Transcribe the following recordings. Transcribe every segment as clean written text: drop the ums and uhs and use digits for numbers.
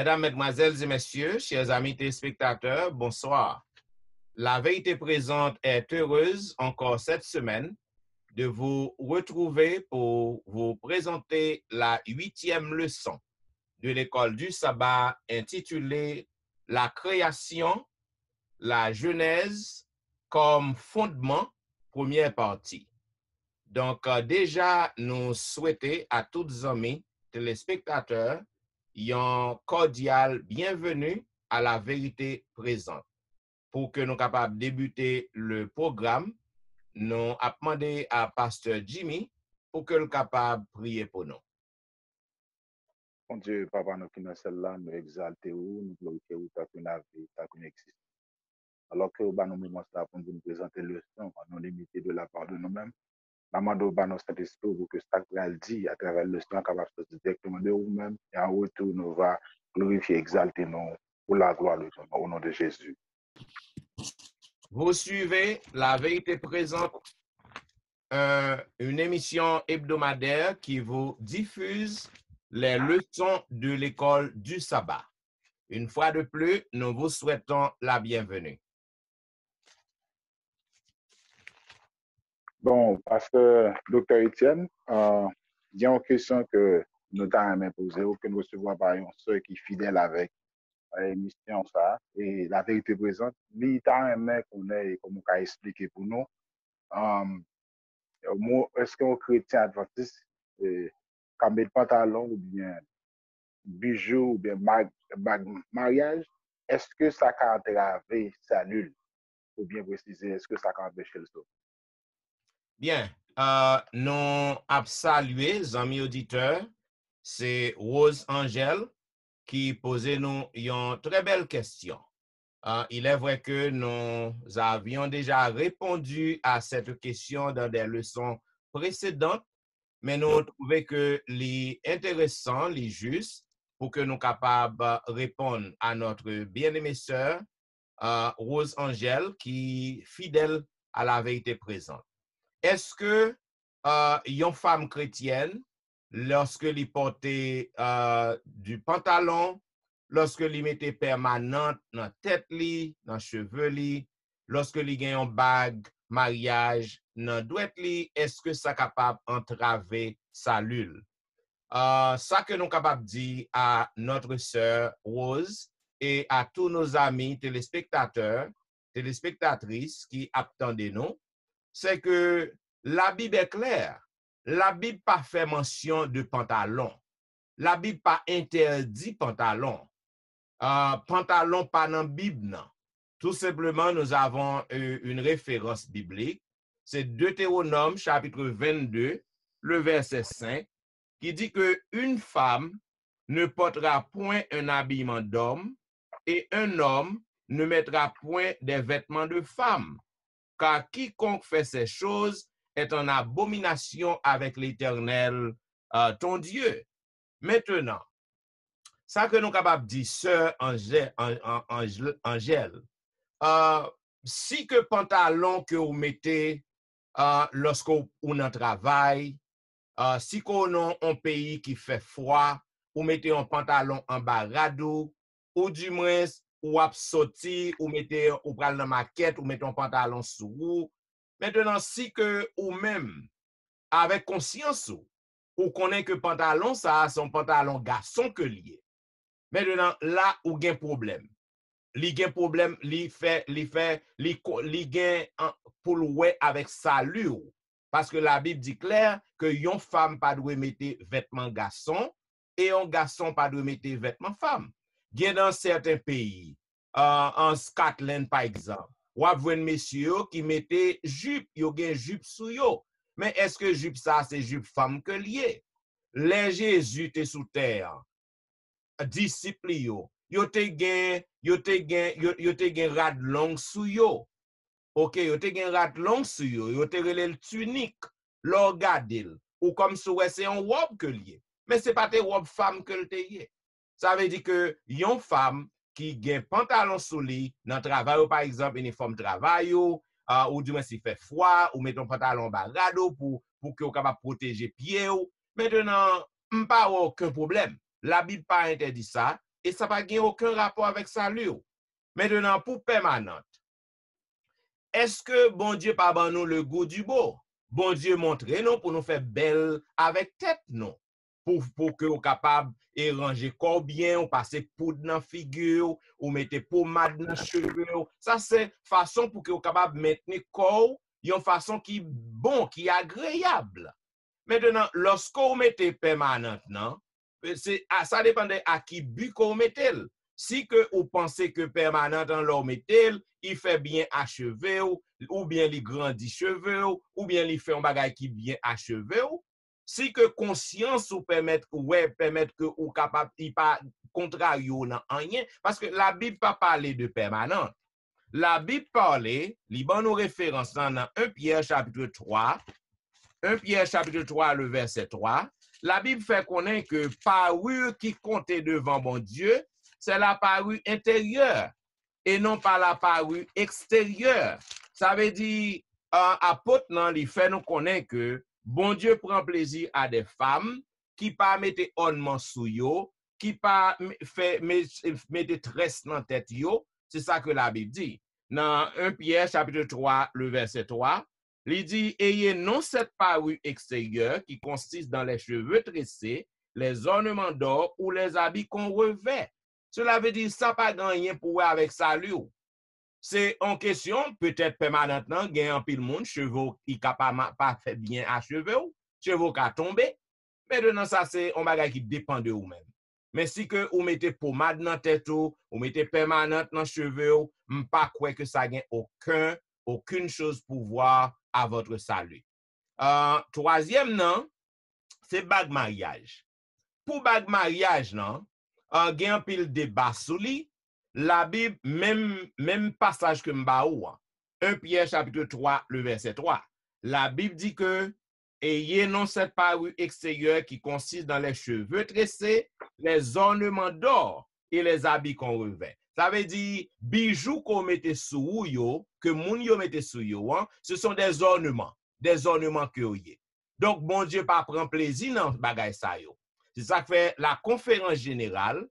Mesdames, Mesdemoiselles et Messieurs, chers amis téléspectateurs, bonsoir. La vérité présente est heureuse encore cette semaine de vous retrouver pour vous présenter la 8e leçon de l'école du sabbat intitulée La création, la Genèse comme fondement, première partie. Donc, déjà, nous souhaitons à toutes les amis téléspectateurs un cordial bienvenue à la vérité présente. Pour que nous capables de débuter le programme, nous avons demandé à Pasteur Jimmy pour que nous capable de prier pour nous. Mon Dieu, Papa, nous qui nous sommes là, nous exalter nous glorifier ta vie, ta existence. Alors que nous nous moments là pour nous présenter le son, nous limiter de la part de nous-mêmes. Nous demandons à notre Saint-Esprit pour que ça dit à travers le son, capable de directement de nous-mêmes. Et en retour, nous va glorifier, exalter nous pour la gloire de Dieu, au nom de Jésus. Vous suivez la vérité présente, une émission hebdomadaire qui vous diffuse les leçons de l'école du sabbat. Une fois de plus, nous vous souhaitons la bienvenue. Bon, pasteur Dr. Etienne, il y a une question que nous avons posée, que nous recevons par une soeur qui est fidèle avec l'émission ça, et la vérité présente, il y a un mec qu'on est, comme on a expliqué pour nous, est-ce qu'un chrétien adventiste, quand met pantalon ou bien bijoux ou bien mariage, est-ce que ça a entravé sa nulle? Ou bien préciser, est-ce que ça a empêché le saut? Bien, nous avons salué, les amis auditeurs, c'est Rose Angèle qui posait nous une très belle question. Il est vrai que nous avions déjà répondu à cette question dans des leçons précédentes, mais nous trouvons que l'intéressant, les juste, pour que nous capables de répondre à notre bien-aimée sœur, Rose Angèle, qui est fidèle à la vérité présente. Est-ce que une femme chrétienne, lorsque elle portait du pantalon, lorsque elle mettait permanente dans la tête, dans les cheveux, lorsque elle gagne un bague, mariage, dans la douette, est-ce que ça est capable d'entraver sa lule? Ça que nous sommes capables de dire à notre sœur Rose et à tous nos amis téléspectateurs, téléspectatrices qui attendent nous, c'est que la Bible est claire. La Bible pas fait mention de pantalon. La Bible pas interdit pantalon. Pantalon pas dans la Bible, non. Tout simplement, nous avons une référence biblique. C'est Deutéronome, chapitre 22, le verset 5, qui dit que une femme ne portera point un habillement d'homme et un homme ne mettra point des vêtements de femme. Car quiconque fait ces choses est en abomination avec l'Éternel, ton Dieu. Maintenant, ça que nous sommes capables de dire, sœur Angèle, si que pantalon que vous mettez lorsque vous en travail, si qu'on a un pays qui fait froid, vous mettez un pantalon en bas radou, ou du moins, ou ap sorti, ou mettez, ou pral dans maquette, ou mettez un pantalon sous vous. Maintenant, si que ou même, avec conscience, ou connaît que pantalon, ça, son pantalon garçon que lié. Maintenant, là, ou gen problème. Li gen problème, li gen pour le avec salut. Parce que la Bible dit clair que yon femme pas doit mettre vêtements garçon et un garçon pas doit mettre vêtements femme. Gen dans certains pays, en Scotland par exemple, ou avwen messieurs qui mettaient jupe, yo gen jupe sou yo. Mais est-ce que jupe ça c'est jupe femme que lié? Les Jésus était sous terre, disciples yo te gen rad long sou yo. Ok, yo te gen rad long sou yo te relèl tunique, lor gadil, ou comme sou c'est un robe que lié. Mais c'est pas te robe femme que te lié. Ça veut dire que yon femme qui gen pantalon sou li, dans travail par exemple, uniforme travail ou du moins si fait froid, ou met ton pantalon barado pour que vous capable protéger pied ou. Maintenant, pas aucun problème. La Bible pas interdit ça. et ça va gagner aucun rapport avec salut. Maintenant, pour permanente, est-ce que bon Dieu pas ban nous le goût du beau? Bon Dieu montre nous pour nous faire belle avec tête, non? Pour que vous capable et ranger corps bien, ou passer poudre dans figure, ou mettre pommade dans cheveux. Ça c'est façon pour que vous capable maintenir corps, une façon qui bon, qui agréable. Maintenant, lorsque vous mettez permanente, non? Ça dépend de à qui but qu'on mettez. Si que vous pensez que permanent dans l'homme mettez, il fait bien achevé ou bien il grandit cheveux ou bien il fait un bagage qui bien achevé. Si que conscience ou permettre que ou capable il pas contrario dans rien parce que la Bible pas parler de permanent. La Bible parle, li ban nous référence dans 1 Pierre chapitre 3. 1 Pierre chapitre 3 le verset 3. La Bible fait connaître que parure qui comptait devant bon Dieu, c'est la parure intérieure et non pas la parure extérieure. Ça veut dire, apôtre, il fait nous connaître que bon Dieu prend plaisir à des femmes qui pas mettre ornement sous yo, qui pas fait mettre tresse dans tête yo. C'est ça que la Bible dit. Dans 1 Pierre chapitre 3, le verset 3, il dit, ayez non cette parure extérieure qui consiste dans les cheveux tressés, les ornements d'or ou les habits qu'on revêt. Cela veut dire ça pas gagné pour avec salut. C'est en question, peut-être permanentement, gagne un pile monde, cheveux qui capable pas fait bien à cheveux, cheveux qui tomber. Mais maintenant ça c'est un bagage qui dépend de vous-même. Mais si que vous mettez pommade dans tête ou mettez permanente dans cheveux, pas quoi que ça gagne aucune chose pour voir à votre salut. Troisième non, c'est bague mariage. Pour bague mariage non, gen un pile débat sous li. La Bible même passage que m'ba ou 1 Pierre chapitre 3 le verset 3. La Bible dit que ayez non cette parure extérieure qui consiste dans les cheveux tressés, les ornements d'or et les habits qu'on revêt. Ça veut dire bijoux qu'on mette sous yo, que moun yo mette sous yo, hein, ce sont des ornements que yo yé. Donc bon Dieu pas prend plaisir dans bagay sa yo. C'est ça que fait la conférence générale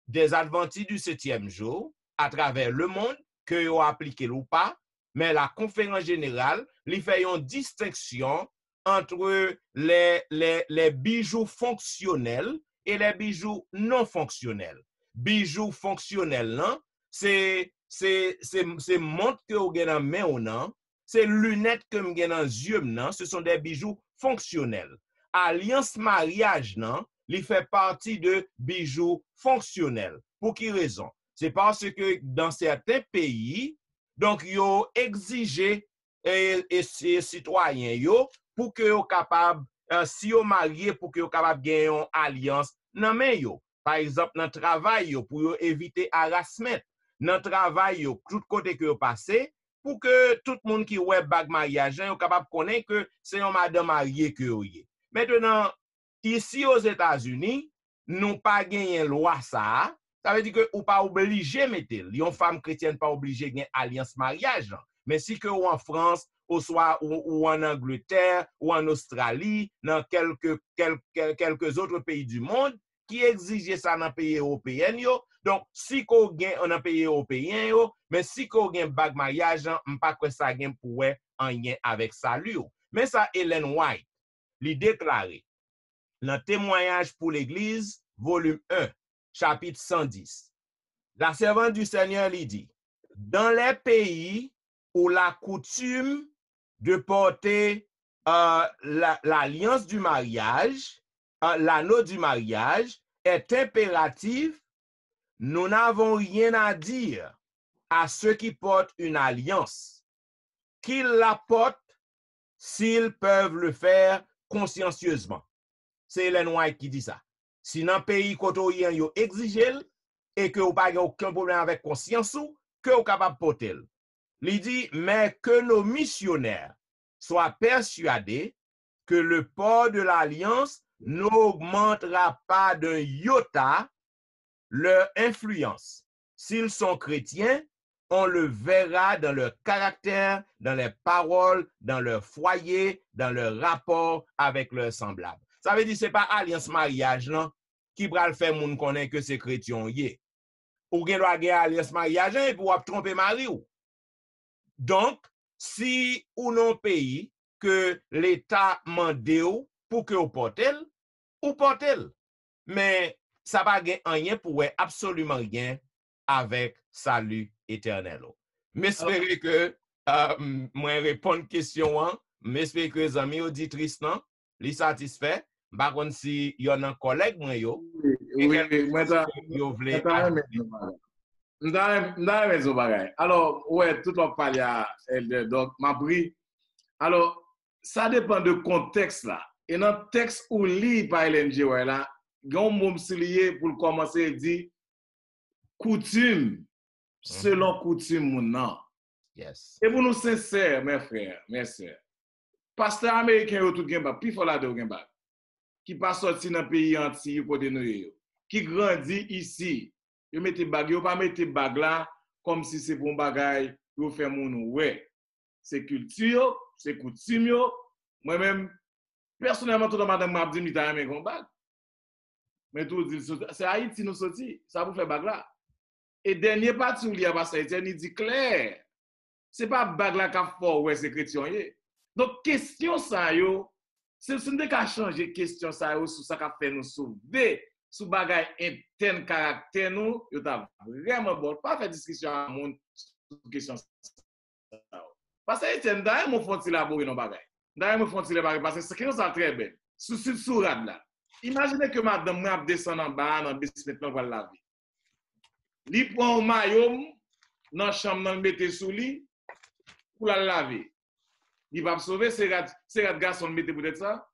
des Adventistes du 7e jour à travers le monde, que yo appliqué ou pas, mais la conférence générale, li fait une distinction entre les bijoux fonctionnels et les bijoux non fonctionnels. Bijoux fonctionnels, non, c'est montre que vous avez dans main ou non, c'est lunettes que vous avez dans yeux, non, ce sont des bijoux fonctionnels. Alliance mariage, non, il fait partie de bijoux fonctionnels. Pour qui raison? C'est parce que dans certains pays, donc, yo exigé et citoyens yo pour que yo capable si yo marié pour que yo capable gagner une alliance nan men yo. Par exemple, dans travail yo pour yo éviter harassment. Dans travail yo, tout côté que yo passé pour que tout le monde qui ouais bag mariage yo capable connaître que c'est un madame mariée que yo yé. Maintenant, ici aux États-Unis, nous pas gagné loi ça. Ça veut dire que ou pas obligé mettre. Une femme chrétienne pas obligé gagner alliance mariage. Mais si que ou en France, ou soit ou en Angleterre, ou en Australie, dans quelques autres pays du monde, qui exigent ça dans les pays européens. Donc, si qu'on gagne dans les pays européens, mais si qu'on gagne bague mariage, on pas que ça gagne pour en lien avec salut. Mais ça, Ellen White, lui déclaré dans Témoignage pour l'Église, volume 1, chapitre 110. La servante du Seigneur lui dit, dans les pays où la coutume de porter l'alliance du mariage, l'anneau du mariage est impérative, nous n'avons rien à dire à ceux qui portent une alliance, qu'ils la portent s'ils peuvent le faire consciencieusement. C'est Ellen White qui dit ça. Si dans le pays côté yo exige et que vous n'avez aucun problème avec conscience que vous capable porter. Il dit mais que nos missionnaires soient persuadés que le port de l'alliance n'augmentera pas d'un iota leur influence. S'ils sont chrétiens, on le verra dans leur caractère, dans leurs paroles, dans leur foyer, dans leur rapport avec leurs semblables. Ça veut dire que ce n'est pas alliance mariage non, qui pral faire moun connaît que c'est chrétien yé. Ou gen doit gen alliance mariage et puis ou ap tromper mari ou. Donc, si ou non pays que l'État mande ou pour que ou portel, mais ça va gen rien pour absolument rien avec salut éternel. M'espérer que moi répondre question an, m'espérer que les amis auditrices non, li satisfait. Par contre si y en a un collègue moi yo, yo vle alors, ouais, tout le parler à Elder, donc, m'a pris. Alors, ça dépend de contexte là. Et dans le texte où lit par LNG, ouais, là, il y a un mot lié pour commencer à dire coutume, selon coutume, non. Yes. Et pour nous sincères, mes frères, mes sœurs, pasteur américain, yo tout gen bag, puis faut la de gen bag, qui pas sorti dans le pays entier, côté nous, qui grandit ici. Yo mette bag, yo pas mette bag là, comme si c'est pour un bagay, yo fait moun ouais. C'est culture, c'est coutume, moi-même, personnellement, tout le monde m'a dit, m'ta aimé gon bag. Mais tout dit, c'est Haïti nous sorti, ça vous fait bag là. Et dernier parti où il y a passé, il dit clair, c'est pas bag là qu'a fort, ouais, c'est chrétien. Donc, question ça, yo, c'est ne qu'à changer question ça, yo, sur ça qu'a fait nous sauver, sous bagay interne caractère nous, yo t'a vraiment bon, pas faire discussion à monde sur question ça. Parce que Etienne, d'ailleurs, mon font-il laborer nos bagages. D'ailleurs, mon font-il laborer parce que c'est quelque chose très belle. Sous rad là. Imaginez que madame m'a descend en bas dans le basement pour laver. Li prend un maillot dans la chambre dans le mettre sous lit pour la laver. Il va me sauver c'est rad garçon mettre peut-être ça.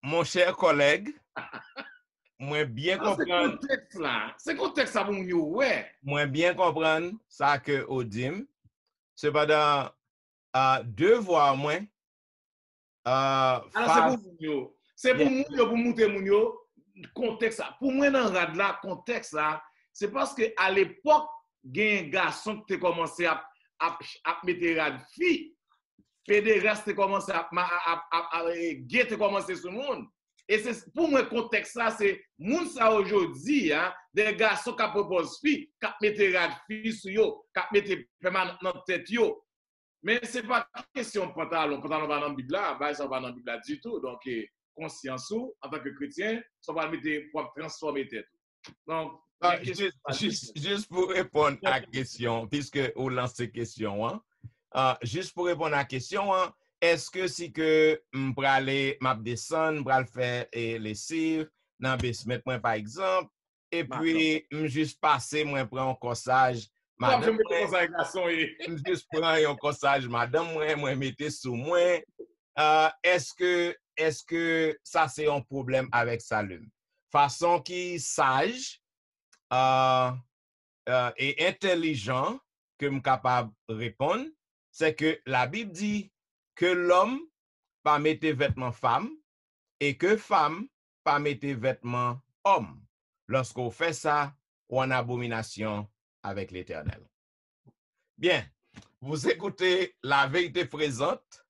Mon cher collègue, moi bien comprendre. C'est contexte ça pour nous ouais. Moi bien comprendre ça que Odim. Cependant, devoir moins. Alors c'est pour nous. C'est pour nous pour monter moun contexte ça. Pour moi dans rad là contexte là, c'est parce que à l'époque gen garçon qui commencé à mettre rad fille. Pédéraste te commencé à guetter commencer sur le monde. Et c'est pour moi contexte ça c'est moun ça aujourd'hui hein, des garçons qui proposent fille, qui mettent rad fille sur yo, qui mettent permanent dans tête yo. Mais c'est pas question pantalon va dans la Bible là, ça va dans la Bible du tout. Donc conscience ou en tant que chrétien, ça va mettre pour transformer tête. Donc juste pour répondre à la question puisque on lance cette question hein. Juste pour répondre à la question hein, est-ce que si que m'a descendre, m'pral faire les cires dans basement point par exemple et puis juste passer moi prendre un corsage madame juste prendre un corsage madame moi mettez sous moi est-ce que ça c'est un problème avec salut façon qui sage et intelligent que me capable répondre c'est que la Bible dit que l'homme pas mettre vêtements femme et que femme pas mettre vêtements homme. Lorsqu'on fait ça, on a abomination avec l'Éternel. Bien, vous écoutez La Vérité Présente,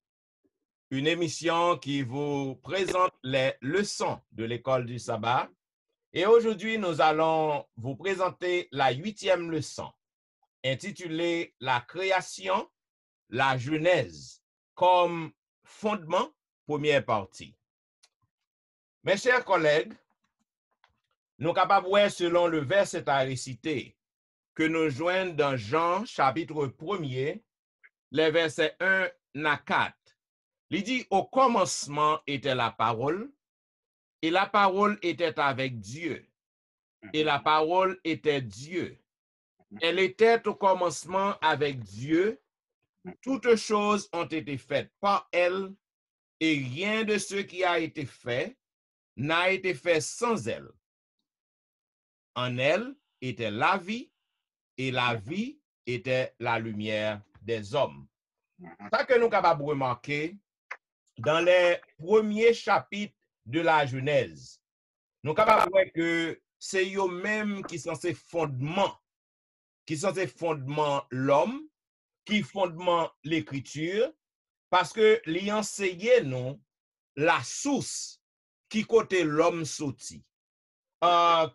une émission qui vous présente les leçons de l'école du sabbat. Et aujourd'hui, nous allons vous présenter la 8e leçon, intitulée La création, la Genèse, comme fondement, première partie. Mes chers collègues, nous capables voir selon le verset à réciter que nous joignons dans Jean chapitre 1er, les versets 1 à 4. Il dit au commencement était la parole et la parole était avec Dieu et la parole était Dieu. Elle était au commencement avec Dieu. Toutes choses ont été faites par elle et rien de ce qui a été fait n'a été fait sans elle. En elle était la vie et la vie était la lumière des hommes. Ça que nous sommes capables de remarquer dans les premiers chapitres de la Genèse. Nous sommes capables de voir que c'est eux-mêmes qui sont ces fondements, l'homme, qui fondement l'écriture, parce que les enseignent nous la source qui côté l'homme sorti,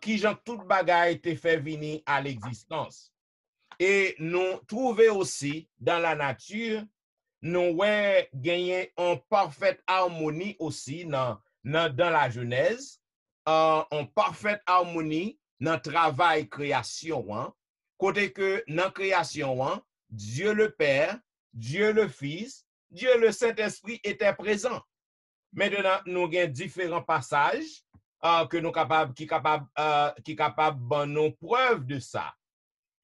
qui Jean tout bagay te fait venir à l'existence. Et nous trouvons aussi dans la nature, nous gagner en parfaite harmonie aussi dans la Genèse, en parfaite harmonie dans le travail création, hein, côté que dans création, hein, Dieu le Père, Dieu le Fils, Dieu le Saint-Esprit étaient présents. Maintenant, nous avons différents passages que nous qui capable de nous preuve de ça.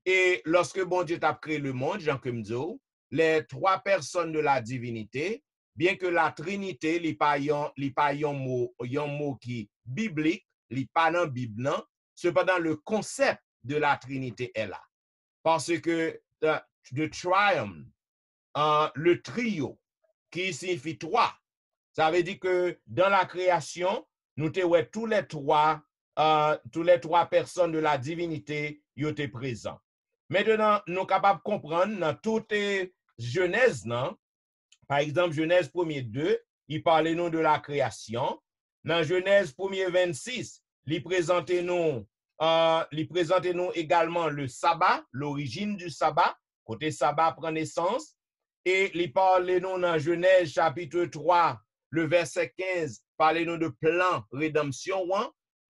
Et lorsque bon Dieu a créé le monde, Jean Kemzo, les trois personnes de la divinité, bien que la Trinité, li pa yon mot qui biblique, li pa nan Bible nan, cependant le concept de la Trinité est là. Parce que the triumph, le trio, qui signifie trois, ça veut dire que dans la création, nous te ouais tous les trois personnes de la divinité, ils étaient présents. Maintenant, nous sommes capables de comprendre dans toute Genèse, non? Par exemple, Genèse 1er 2, il parlait nous de la création. Dans Genèse 1er 26, il présentait nous également le sabbat, l'origine du sabbat, côté sabbat prend naissance. Et il parlait nous dans Genèse chapitre 3, le verset 15, parlait nous de plan rédemption,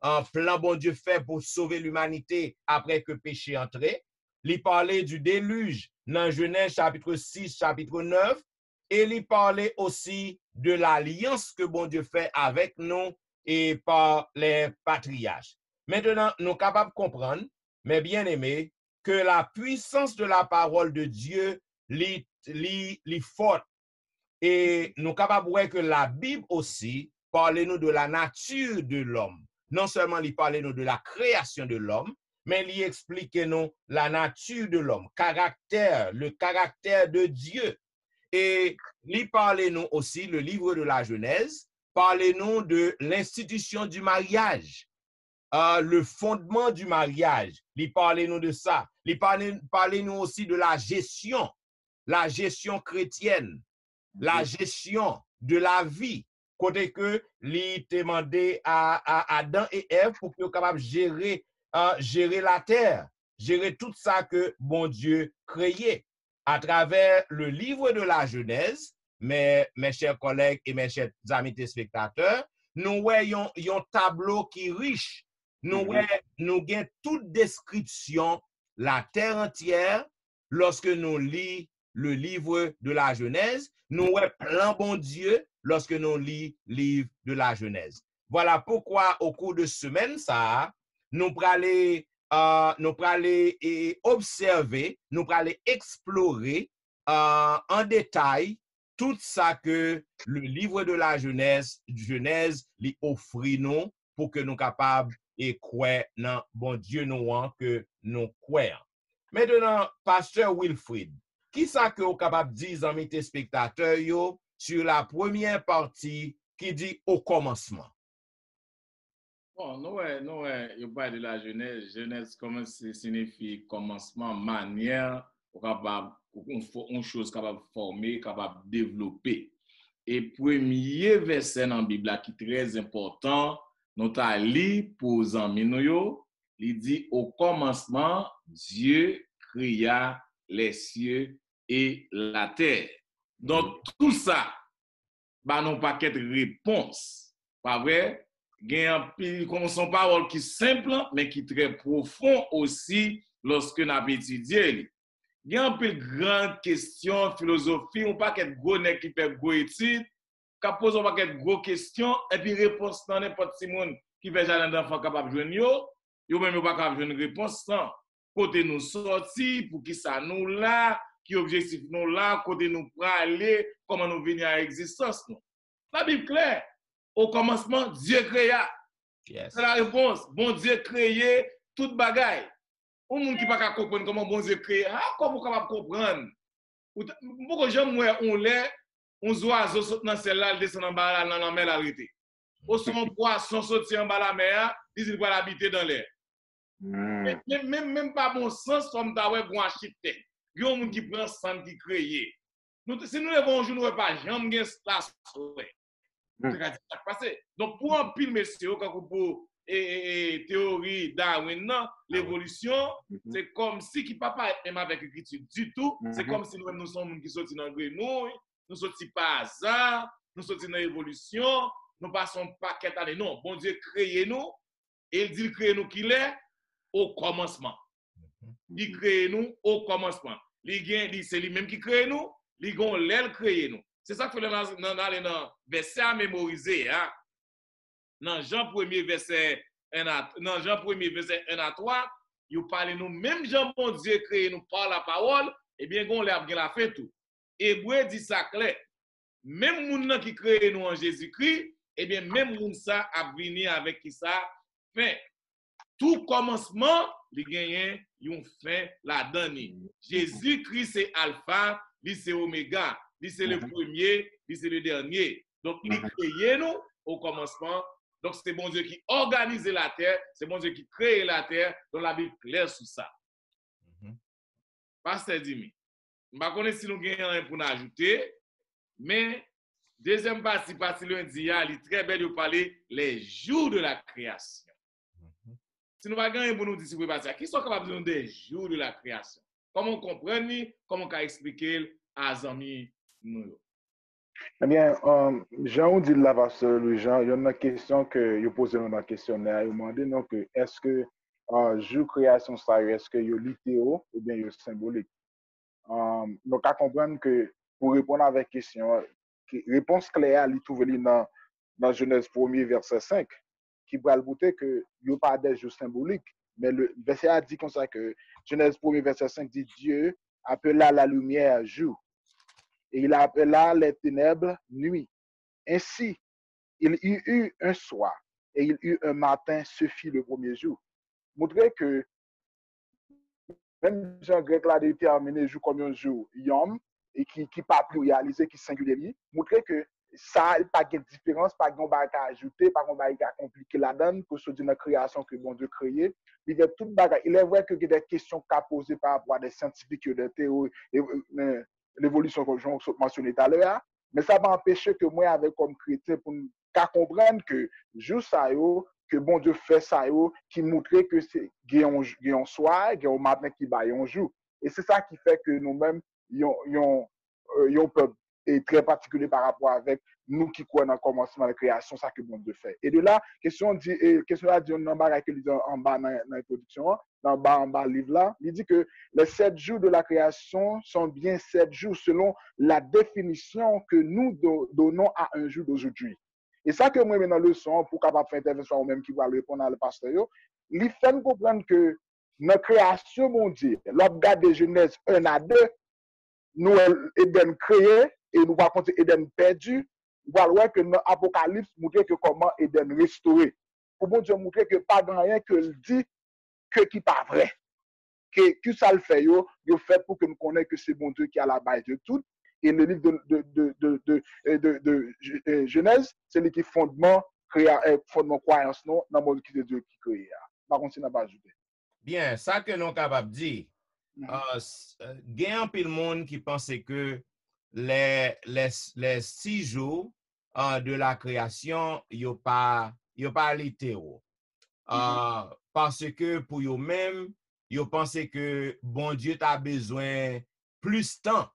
un plan bon Dieu fait pour sauver l'humanité après que péché entrait. Il parlait du déluge dans Genèse chapitre 6, chapitre 9, et il parlait aussi de l'alliance que bon Dieu fait avec nous et par les patriarches. Maintenant, nous sommes capables de comprendre, mes bien-aimés, que la puissance de la parole de Dieu est forte. Et nous sommes capables de voir que la Bible aussi parle nous de la nature de l'homme. Non seulement il parle nous de la création de l'homme, mais il explique nous la nature de l'homme, le caractère de Dieu. Et il parle nous aussi, le livre de la Genèse, parle nous de l'institution du mariage, le fondement du mariage. Il parle nous de ça. Il parle nous aussi de la gestion chrétienne, la gestion de la vie. Côté que il demandé à Adam et Ève pour qu'ils soient capables de gérer la terre, gérer tout ça que bon Dieu créait. À travers le livre de la Genèse, mes chers collègues et mes chers amis téléspectateurs, nous voyons un tableau qui est riche. Nous avons toute description, la terre entière, lorsque nous lisons le livre de la Genèse, nous voyons plein bon Dieu lorsque nous lisons le livre de la Genèse. Voilà pourquoi au cours de semaine, ça, nous allons observer, nous allons explorer en détail tout ça que le livre de la Genèse lui offre nous pour que nous soyons capables de croire dans bon Dieu nous que nous croyons. Maintenant, Pasteur Wilfrid, qui ça que vous capable de dire à mes téléspectateurs sur la première partie qui dit au commencement? Bon, nous, il parle de la Genèse. Genèse, comment signifie commencement, manière, une chose capable de former, capable de développer. Et premier verset dans la Bible qui est très important, nous avons lu pour les amis, il dit au commencement, Dieu créa les cieux et la terre. Donc, tout ça, bah, non pas qu'être réponse. Pas vrai? Il y a une parole qui est simple, mais qui est très profond aussi lorsque nous avons étudié. Il y a un peu de grandes questions, philosophie, on pas qu'être gros nèg qui fait gros études, qui pose on pas qu'être gros questions, et puis réponse dans n'importe qui monde qui fait jardin d'enfant capable de joindre yo même pas capable de joindre réponse sans côté nous sorti pour qui ça nous là, qui objectif nous là, côté nous pour aller, comment nous venir à existence nous. La Bible claire. Au commencement, Dieu créa. Yes. C'est la réponse. Bon Dieu créé toute bagaille. Un monde qui pas comprendre comment bon Dieu créé. Comment vous capable comprendre? Pourquoi j'aime on lait, on oiseau saute dans celle-là, descend en bas dans la mer l'arrêter. Au son poisson saute en bas la mer, il va l'habiter dans l'air. Même pas bon sens comme ta ouais pour architecte. Il y a un monde qui prend sang qui créé. Si nous devons un jour nous pas jamais gen place. Donc, pour un pile, messieurs, quand pour théorie Darwin, non, l'évolution, c'est comme si qui pas même avec l'écriture du tout. C'est comme si nous sommes qui sortis dans le grenouille, nous sortis par hasard, nous sortis dans l'évolution, nous passons pas quelques années. Non, bon Dieu créé nous, et il dit créé nous qu'il est au commencement. Il crée nous au commencement. C'est lui-même qui crée nous, il gon l'aile créé nous. C'est ça que nous allons dans verset à mémoriser, hein. Dans Jean 1er verset 1 à 3, il parle nous même Jean bon Dieu créé nous par la parole, et bien gon l'a bien la fait tout. Hébreu dit ça clair. Même moun qui crée nous en Jésus-Christ, et bien même moun ça a venu avec qui ça fin. Tout commencement, il gagne une fin la dernière. Jésus-Christ c'est alpha, lui c'est oméga, lui c'est le premier, lui c'est le dernier. Donc il crée nous au commencement. Donc c'est bon Dieu qui organise la terre, c'est bon Dieu qui crée la terre, donc la Bible claire sur ça. Pasteur Dimi, je ne sais pas si nous gagnons rien pour nous ajouter, mais deuxième partie lundi, il est très belle de parler les jours de la création. Si nous ne gagner rien pour nous dire, qui sont capables de nous des jours de la création? Comment on comprend, comment on expliquer à Zami nous? Eh bien, Jean dit là, pasteur Jean, il y a une question que vous posez dans le questionnaire. Vous demandez donc est-ce que jour création ça est-ce que il est littéral ou bien il est symbolique? Donc à comprendre que pour répondre à la question, réponse claire, il trouve dans Genèse 1er verset 5 qui va le bouter que il n'y a pas des jours symboliques, mais le verset a dit comme ça que Genèse 1er verset 5 dit Dieu appela la lumière jour. Et il appela les ténèbres nuit. Ainsi, il y eut un soir et il y eut un matin, ce fut le premier jour. Montrer que même Jean grec l'a déterminé jour comme un jour, yom, et qui pas pluralisé, qui singulier, montrer que ça n'a pas de différence, pas de bagarre à ajouter, pas de bagarre à compliquer la donne, que ce soit une création que bon Dieu créé. Il y a toute bagarre. Il est vrai que il y a des questions qu'a posées par rapport à des scientifiques, des théories, l'évolution que je mentionné tout à l'heure, mais ça va empêcher que moi, avec comme chrétien, pour comprendre que jour ça que bon Dieu fait ça qui montre que c'est un soir, un matin qui va un jour. Et c'est ça qui fait que nous-mêmes, un peuple est très particulier par rapport avec nous qui croyons dans le commencement de la création, ça que bon Dieu fait. Et de là, question dit en bas dans l'introduction, en bas livre là, il dit que les 7 jours de la création sont bien 7 jours selon la définition que nous donnons à un jour d'aujourd'hui. Et ça que moi, dans la leçon, pour capable faire intervention ou même qui va répondre à le pasteur, il fait nous comprendre que notre création mondiale, l'objet de Genèse 1 à 2, nous, Éden créé, et nous va compter Éden perdu, nous va voir que dans l'Apocalypse, montrer que comment Éden restauré. Pour bon Dieu montrer que pas de rien que le dit, que qui pas vrai. Que ça le fait, il fait pour que nous connaissions que c'est bon Dieu qui a la base de tout. Et le livre de Genèse, c'est le qui fondement croyance non dans le monde qui est Dieu qui crée. Par contre, c'est n'a pas ajouté. Bien, ça que nous sommes capables de dire, il y a un peu de monde qui pense que les 6 jours de la création, il n'y a pas littéraux. Parce que pour eux-mêmes, ils pensent que bon Dieu a besoin plus de temps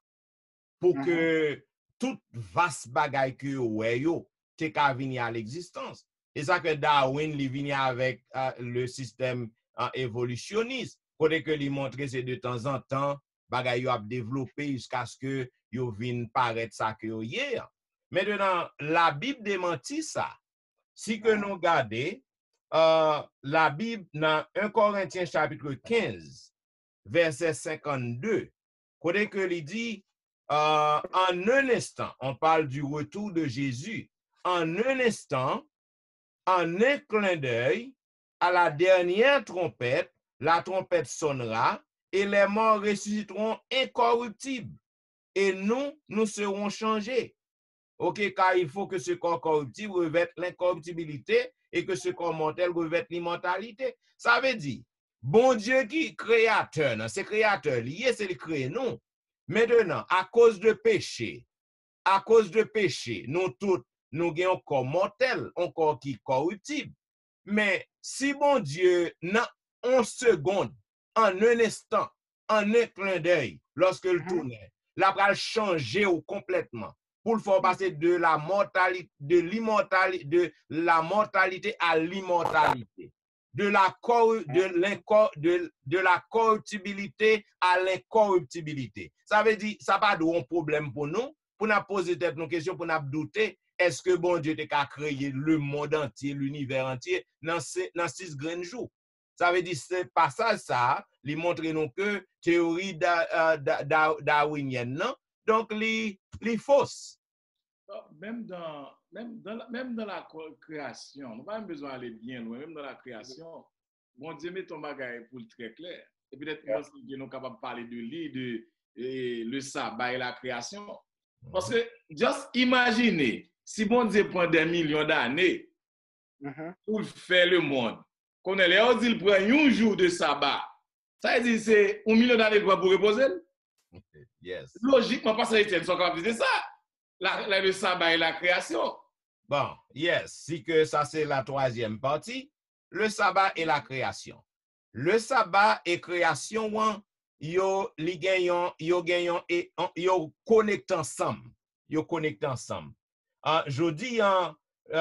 pour que toute vaste bagaille que yo te ka venir à l'existence. Et ça que Darwin li vient avec le système évolutionniste. Côté que lui montrer c'est de temps en temps bagaille yo a développé jusqu'à ce que yo vienne paraître ça que yo hier. Maintenant la Bible démentit ça. Si que nous regardons la Bible dans 1 Corinthiens chapitre 15 verset 52, côté que il dit en un instant, on parle du retour de Jésus, en un instant, en un clin d'œil, à la dernière trompette, la trompette sonnera et les morts ressusciteront incorruptibles et nous serons changés. Ok, car il faut que ce corps corruptible revête l'incorruptibilité et que ce corps mortel revête l'immortalité. Ça veut dire, bon Dieu qui est créateur, c'est créateur lié, c'est le créé, non. Maintenant, à cause de péché, nous tous, nous avons un corps mortel, un corps qui est corruptible. Mais si bon Dieu, dans 11 secondes, en un instant, en un clin d'œil, lorsque le tournait, la pral changer complètement pour le faire passer de la mortalité, de la mortalité à l'immortalité, de la corruptibilité à l'incorruptibilité. Ça veut dire, ça pas de un problème pour nous nous poser nos questions, pour nous douter, est-ce que bon Dieu a créé le monde entier, l'univers entier, dans 6 grands jours? Ça veut dire, c'est pas ça, il montre nous que théorie darwinienne, non? Donc, les fausses. Même dans la création, nous n'avons pas besoin d'aller bien loin, même dans la création, bon Dieu met ton bagage pour le très clair. Et peut-être que nous sommes capables de parler de lui, le sabbat et la création. Parce que, juste imaginez, si bon Dieu prend des millions d'années pour faire le monde, qu'on est là, il prend un jour de sabbat, ça veut dire c'est 1 million d'années pour reposer? Yes. Logiquement, pas ça, ils sont capables de ça. Le sabbat et la création. Bon, yes, si que ça c'est la 3e partie, le sabbat et la création. Le sabbat et création, yo connectent ensemble. Je dis,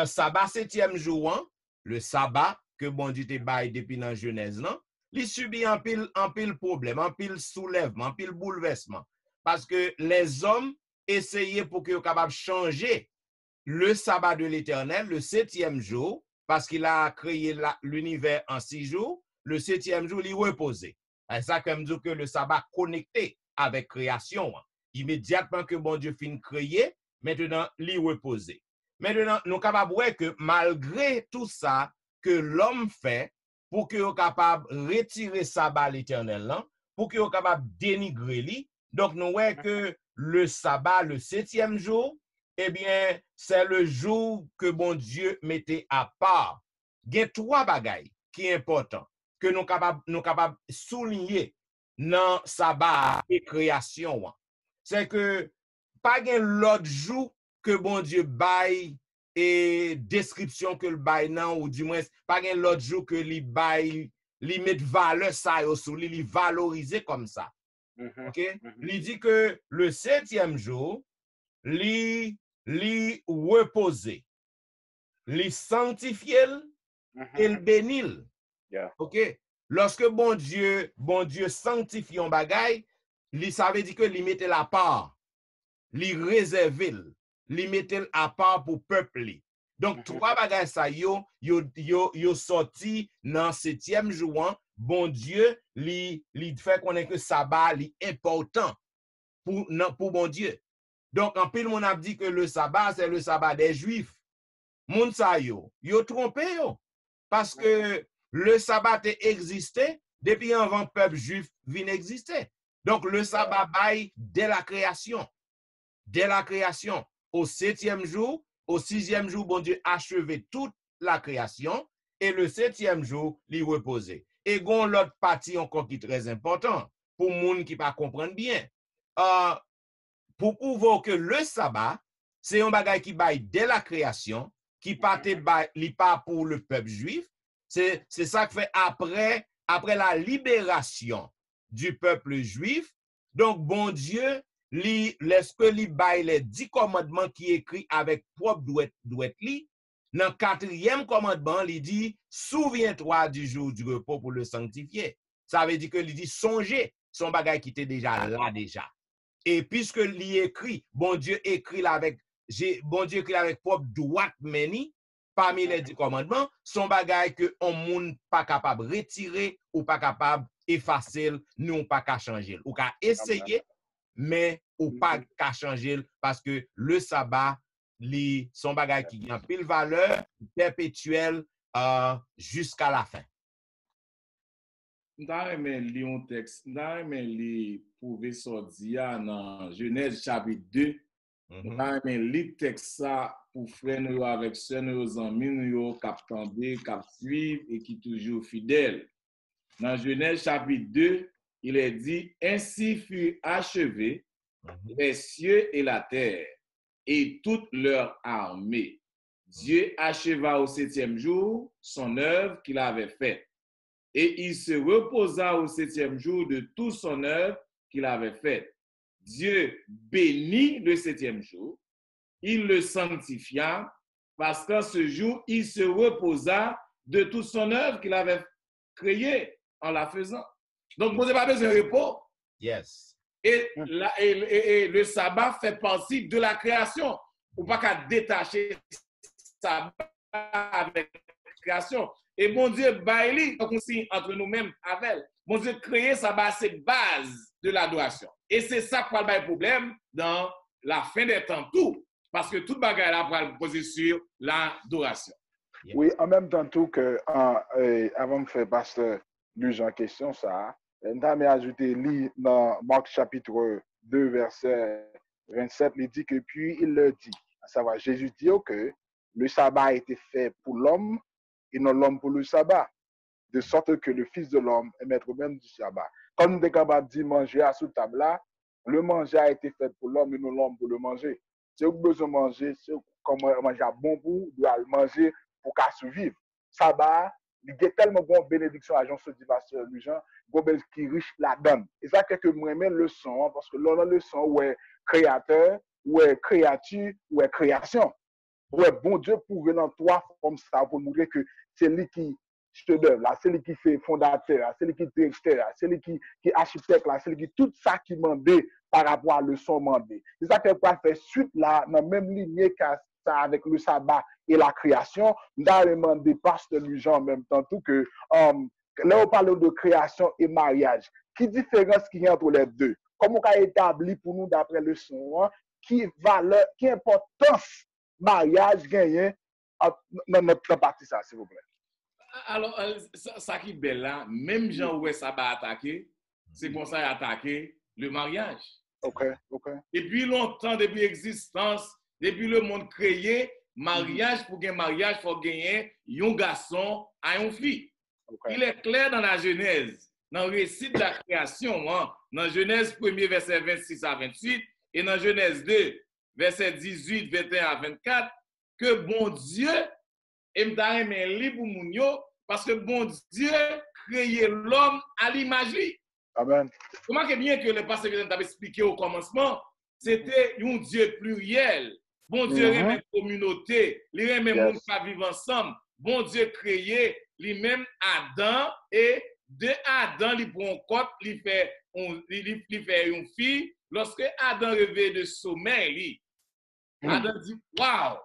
sabbat 7e jour, le sabbat que bon Dieu te baille depuis dans Genèse, non? Il subit un pile problème, un pile soulèvement, un pile bouleversement. Parce que les hommes essayaient pour qu'ils soient capables de changer le sabbat de l'Éternel, le 7e jour, parce qu'il a créé l'univers en 6 jours, le 7e jour, il reposait. C'est ça que me dit que le sabbat connecté avec création. Immédiatement que bon Dieu finit créer, maintenant, il reposait. Maintenant, nous sommes capables de voir que malgré tout ça que l'homme fait, pour qu'il soit capable de retirer sabbat à l'Éternel, pour qu'il soit capable de dénigrer lui, donc nous voyons que le sabbat, le 7e jour, eh bien, c'est le jour que bon Dieu mettait à part. Il y a 3 bagailles qui sont importantes, que nous sommes capables de souligner dans sabbat et création. C'est que pas l'autre jour que bon Dieu baille et description que le baille non, ou du moins, pas l'autre jour que li baille, li met valeur ça sur li valoriser comme ça. OK? Il dit que le 7e jour, li reposer, li sanctifier et le bénir. OK? Lorsque bon Dieu sanctifie un bagay, ça veut dire que li mette la part, li réserve, li mette à part pour peuple. Donc 3 bagay ça yo sorti dans 7e jour, bon Dieu li fait connaître que sabbat li important pour bon Dieu. Donc, en pile, on a dit que le sabbat, c'est le sabbat des Juifs. Moun sa yo trompé yo. Parce que le sabbat existait depuis avant le peuple juif vient exister. Donc, le sabbat baille dès la création. Dès la création. Au 7e jour, au 6e jour, bon Dieu achevé toute la création. Et le 7e jour, il reposait. Et gon l'autre partie encore qui est très important pour moun qui pas comprendre bien. Pour prouver que le sabbat, c'est un bagage qui baille dès la création, qui pas pour le peuple juif. C'est ça que fait après la libération du peuple juif. Donc, bon Dieu, laisse que li baille les 10 commandements qui écrit avec propre douette li. Dans le 4e commandement, il dit, souviens-toi du jour du repos pour le sanctifier. Ça veut dire que il dit, songez, son bagage qui était déjà là déjà. Et puisque l'y écrit, bon Dieu écrit avec propre droite meni, parmi les 10 commandements, son bagage que on moun pas capable retirer ou pas capable effacer, nous pas qu'à changer. Ou qu'à essayer, mais ou pas qu'à changer parce que le sabbat, son bagage qui a pile valeur perpétuelle jusqu'à la fin. Dans un texte, dans les prouver sortir dans Genèse chapitre 2, dans le texte ça pour frère nous avec ceux nos amis nous cap tendre, cap suivre et qui toujours fidèle. Dans Genèse chapitre 2, il est dit ainsi fut achevé les cieux et la terre et toute leur armée. Dieu acheva au 7e jour son œuvre qu'il avait faite. Et il se reposa au 7e jour de toute son œuvre qu'il avait faite. Dieu bénit le 7e jour, il le sanctifia, parce qu'en ce jour, il se reposa de toute son œuvre qu'il avait créée en la faisant. Donc, vous n'avez pas besoin de repos. Yes. Et le sabbat fait partie de la création. On ne peut pas détacher le sabbat avec la création. Et mon Dieu, baili, donc aussi entre nous-mêmes avec. Mon Dieu, créer sabbat, c'est base de l'adoration. Et c'est ça qui va le problème dans la fin des temps, tout. Parce que toute bagarre là va le poser sur l'adoration. Yeah. Oui, en même temps tout que, avant de faire pasteur Luge en question, ça, on a ajouté dans Marc chapitre 2, verset 27, il dit que puis il leur dit, à savoir Jésus dit que le sabbat a été fait pour l'homme et non l'homme pour le sabbat, de sorte que le Fils de l'homme est maître même du sabbat. Quand nous sommes capables de manger à sous table là, le manger a été fait pour l'homme et non l'homme pour le manger. Si vous avez besoin de manger, si vous manger à bon goût, vous devez manger pour qu'à survivre. Sabbat, il y a tellement de bonnes bénédictions à Jean-Saudi Pasteur Lujan, qui est riche là-dedans. Et ça, c'est que moi-même leçon, parce que là, leçon où est créateur, où est créature, où est création. Où est bon Dieu prouvé dans toi comme ça pour montrer que c'est lui qui chef-d'œuvre, là, c'est lui qui fait fondateur, c'est lui qui directeur, c'est lui qui architecte, là, c'est lui qui tout ça qui mandé par rapport à le son mandé. C'est ça qu'elle peut faire suite là, dans la même ligne qu'à ça avec le sabbat et la création. Nous avons demandé pasteur Lujan en même temps tout que là on parle de création et mariage. Qui différence qu'il y a entre les deux? Comment on a établi pour nous d'après le son, qui valeur, qui importance mariage gagné dans notre partie ça, s'il vous plaît. Alors, ça qui est belle là, même Jean où ça va attaquer, c'est comme ça attaquer le mariage. Ok. Depuis longtemps, depuis l'existence, depuis le monde créé, mariage, pour gagner mariage, il faut gagner un garçon à une fille. Okay. Il est clair dans la Genèse, dans le récit de la création, dans Genèse 1er, verset 26 à 28, et dans Genèse 2, verset 18, 21 à 24, que bon Dieu, et m'ta libre pour moun yo, parce que bon Dieu créé l'homme à l'image. Amen. Comment que bien que le pasteur t'avait expliqué au commencement, c'était un Dieu pluriel. Bon Dieu remet communauté, il remet monde qui vivent ensemble. Bon Dieu créé lui-même Adam et de Adam il prend côte, il fait une fille. Lorsque Adam revient de sommeil, Adam dit waouh,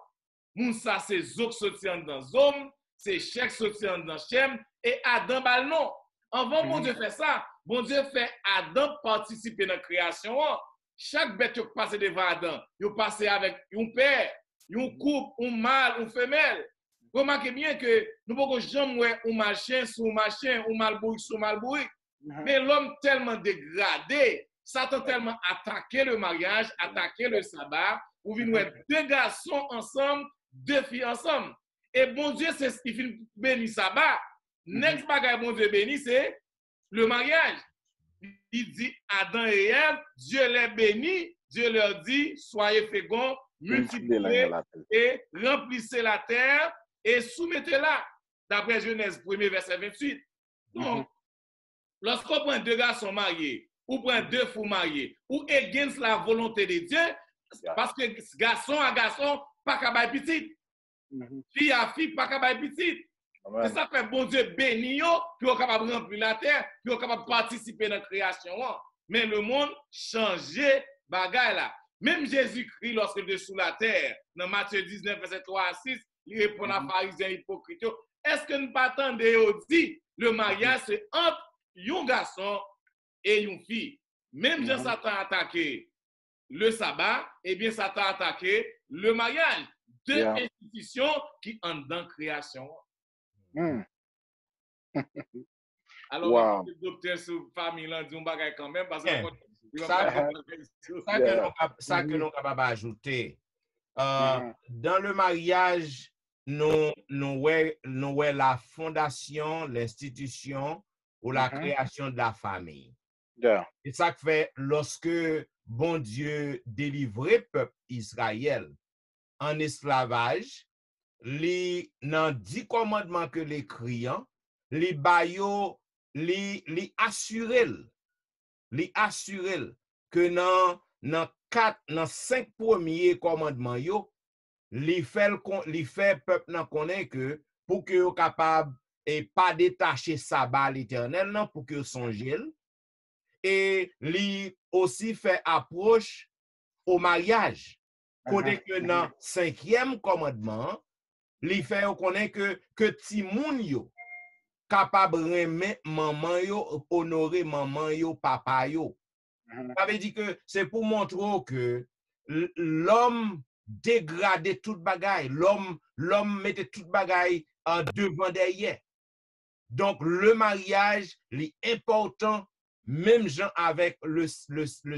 moun ça c'est zok sorti dans homme, c'est chèque sorti dans chem et Adam bal non. Avant bon Dieu fait ça, bon Dieu fait Adam participer dans la création. Chaque bête qui passe devant Adam, il passe avec un père, un couple, un mâle, une femelle. Remarquez bien que nous ne pouvons jamais voir un machin sur un machin, un malboui sur un malboui. Mais l'homme tellement dégradé, Satan tellement attaqué le mariage, attaqué le sabbat, où il voir deux garçons ensemble, deux filles ensemble. Et bon Dieu, c'est ce qui fait bénir sabbat. Next bagage, bon Dieu béni, c'est le mariage. Il dit Adam et Ève, Dieu les bénit, Dieu leur dit, soyez féconds, multipliez et remplissez la terre et soumettez-la. D'après Genèse 1er, verset 28. Donc, lorsqu'on prend deux garçons mariés, ou prend deux fous mariés, ou against la volonté de Dieu, parce que garçon à garçon, pas qu'à bailler petit. Fille à fille, pas qu'à bailler petit. C'est ça que bon Dieu bénit, puis on est capable de remplir la terre, puis on est capable de participer dans la création. Mais le monde changeait bagaille là. Même Jésus-Christ, lorsqu'il était sous la terre, dans Matthieu 19, verset 3 à 6, il répond à pharisiens hypocrites. Est-ce que nous pas attendons dit le mariage c'est entre un garçon et une fille? Même si Satan a attaqué le sabbat, eh bien Satan a attaqué le mariage. Deux institutions qui ont dans la création. Alors, le docteur sur famille là dit un bagage quand même parce que ça que nous sommes capables d'ajouter. Dans le mariage, nous voyons la fondation, l'institution ou la création de la famille. Et ça fait lorsque bon Dieu délivrait le peuple Israël en esclavage, li nan 10 commandements que l'écrit, li bayo, li assurel que nan 5 premiers commandements yo, li fait peuple nan connaît que pour que yo capable et pas détacher sabbat l'Éternel nan pour que yo songel, et li aussi fait approche au mariage. Côté que dans 5e commandement, li fait connaître que ti moun yo capable remettre maman yo, honorer maman yo, papa yo. Ça veut dire que c'est pour montrer que l'homme dégradait toute bagaille, l'homme mettait toute bagaille en devant derrière. Donc le mariage est important, même gens avec le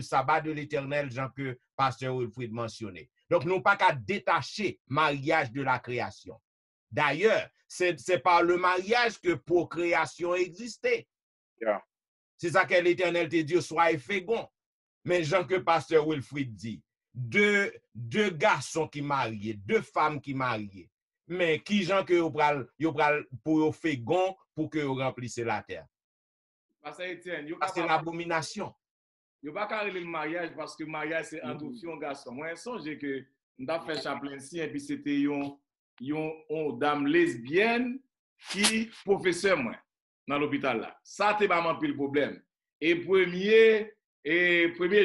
sabbat de l'Éternel, Jean que pasteur Wilfrid mentionnait. Donc nous pas qu'à détacher mariage de la création. D'ailleurs, c'est par le mariage que procréation existait. Yeah. C'est ça que l'Éternel te dit, soyez féconds. Mais Jean que pasteur Wilfrid dit, deux garçons qui marient, 2 femmes qui marient. Mais qui Jean que yo pral pour yo féconds pour que yo remplisse la terre. Parce que c'est l'abomination. Yo pas carré le mariage parce que mariage c'est entre filles et garçons. Moi songe que m'ta fait chaplain si et puis c'était yon dame lesbienne qui professeur moi dans l'hôpital là. Ça te pas pile problème. Et premier